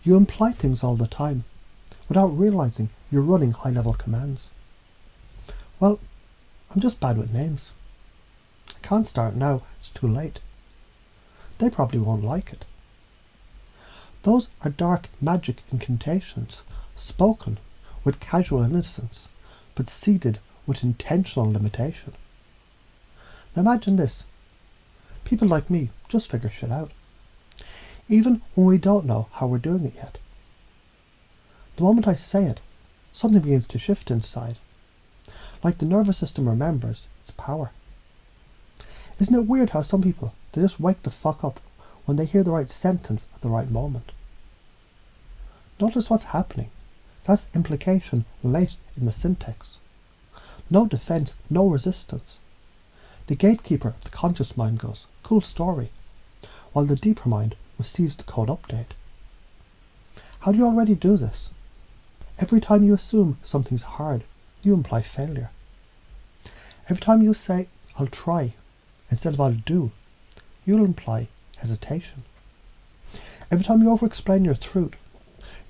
You imply things all the time, without realizing you're running high-level commands. Well, I'm just bad with names. I can't start now, it's too late. They probably won't like it. Those are dark magic incantations, spoken with casual innocence, but seeded with intentional limitation. Now imagine this. People like me just figure shit out, even when we don't know how we're doing it yet. The moment I say it, something begins to shift inside, like the nervous system remembers its power. Isn't it weird how some people, they just wake the fuck up when they hear the right sentence at the right moment? Notice what's happening. That's implication laced in the syntax. No defense, no resistance. The gatekeeper of the conscious mind goes, cool story, while the deeper mind receives the code update. How do you already do this? Every time you assume something's hard, you imply failure. Every time you say, I'll try, instead of I'll do, you'll imply hesitation. Every time you over-explain your truth,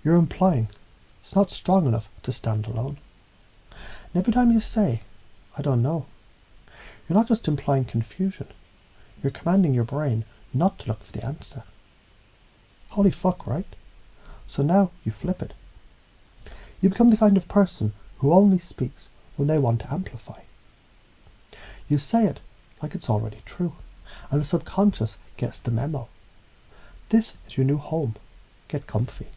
you're implying it's not strong enough to stand alone. And every time you say, I don't know, you're not just implying confusion, you're commanding your brain not to look for the answer. Holy fuck, right? So now you flip it. You become the kind of person who only speaks when they want to amplify. You say it like it's already true, and the subconscious gets the memo. This is your new home. Get comfy.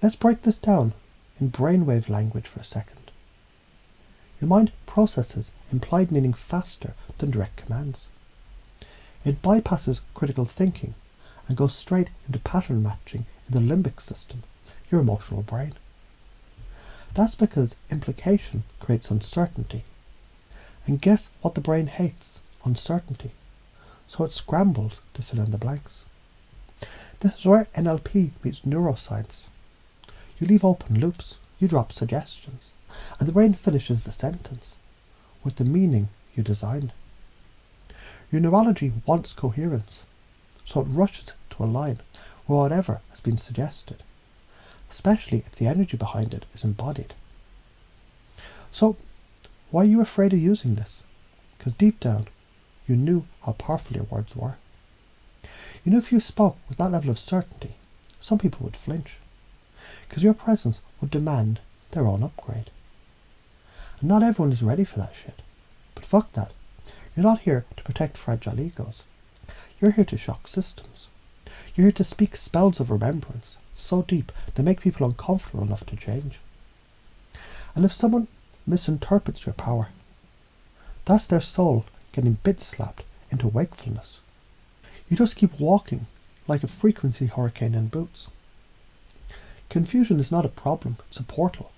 Let's break this down in brainwave language for a second. Your mind processes implied meaning faster than direct commands. It bypasses critical thinking and goes straight into pattern matching in the limbic system, your emotional brain. That's because implication creates uncertainty. And guess what the brain hates? Uncertainty. So it scrambles to fill in the blanks. This is where NLP meets neuroscience. You leave open loops, you drop suggestions, and the brain finishes the sentence with the meaning you designed. Your neurology wants coherence, so it rushes to align with whatever has been suggested, especially if the energy behind it is embodied. So, why are you afraid of using this? Because deep down, you knew how powerful your words were. You knew if you spoke with that level of certainty, some people would flinch, because your presence would demand their own upgrade. And not everyone is ready for that shit. But fuck that. You're not here to protect fragile egos. You're here to shock systems. You're here to speak spells of remembrance, so deep they make people uncomfortable enough to change. And if someone misinterprets your power, that's their soul getting bit slapped into wakefulness. You just keep walking like a frequency hurricane in boots. Confusion is not a problem, it's a portal.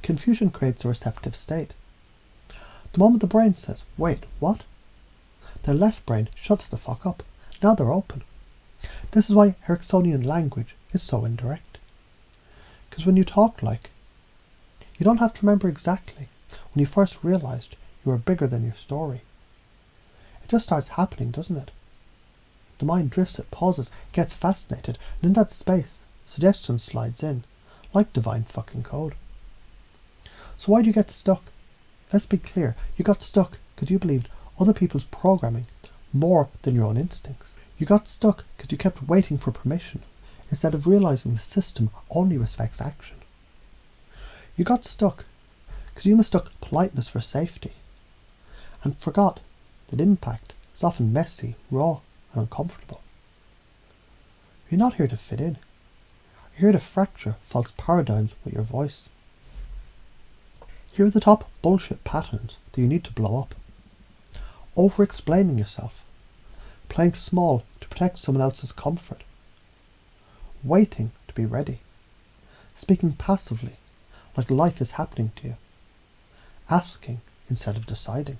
Confusion creates a receptive state. The moment the brain says, wait, what? Their left brain shuts the fuck up. Now they're open. This is why Ericksonian language is so indirect. Because when you talk like, you don't have to remember exactly when you first realized you were bigger than your story. It just starts happening, doesn't it? The mind drifts, it pauses, gets fascinated, and in that space, suggestion slides in, like divine fucking code. So why do you get stuck? Let's be clear, you got stuck because you believed other people's programming more than your own instincts. You got stuck because you kept waiting for permission, instead of realizing the system only respects action. You got stuck because you mistook politeness for safety, and forgot that impact is often messy, raw, and uncomfortable. You're not here to fit in. You're here to fracture false paradigms with your voice. Here are the top bullshit patterns that you need to blow up. Over-explaining yourself. Playing small to protect someone else's comfort. Waiting to be ready. Speaking passively, like life is happening to you. Asking instead of deciding.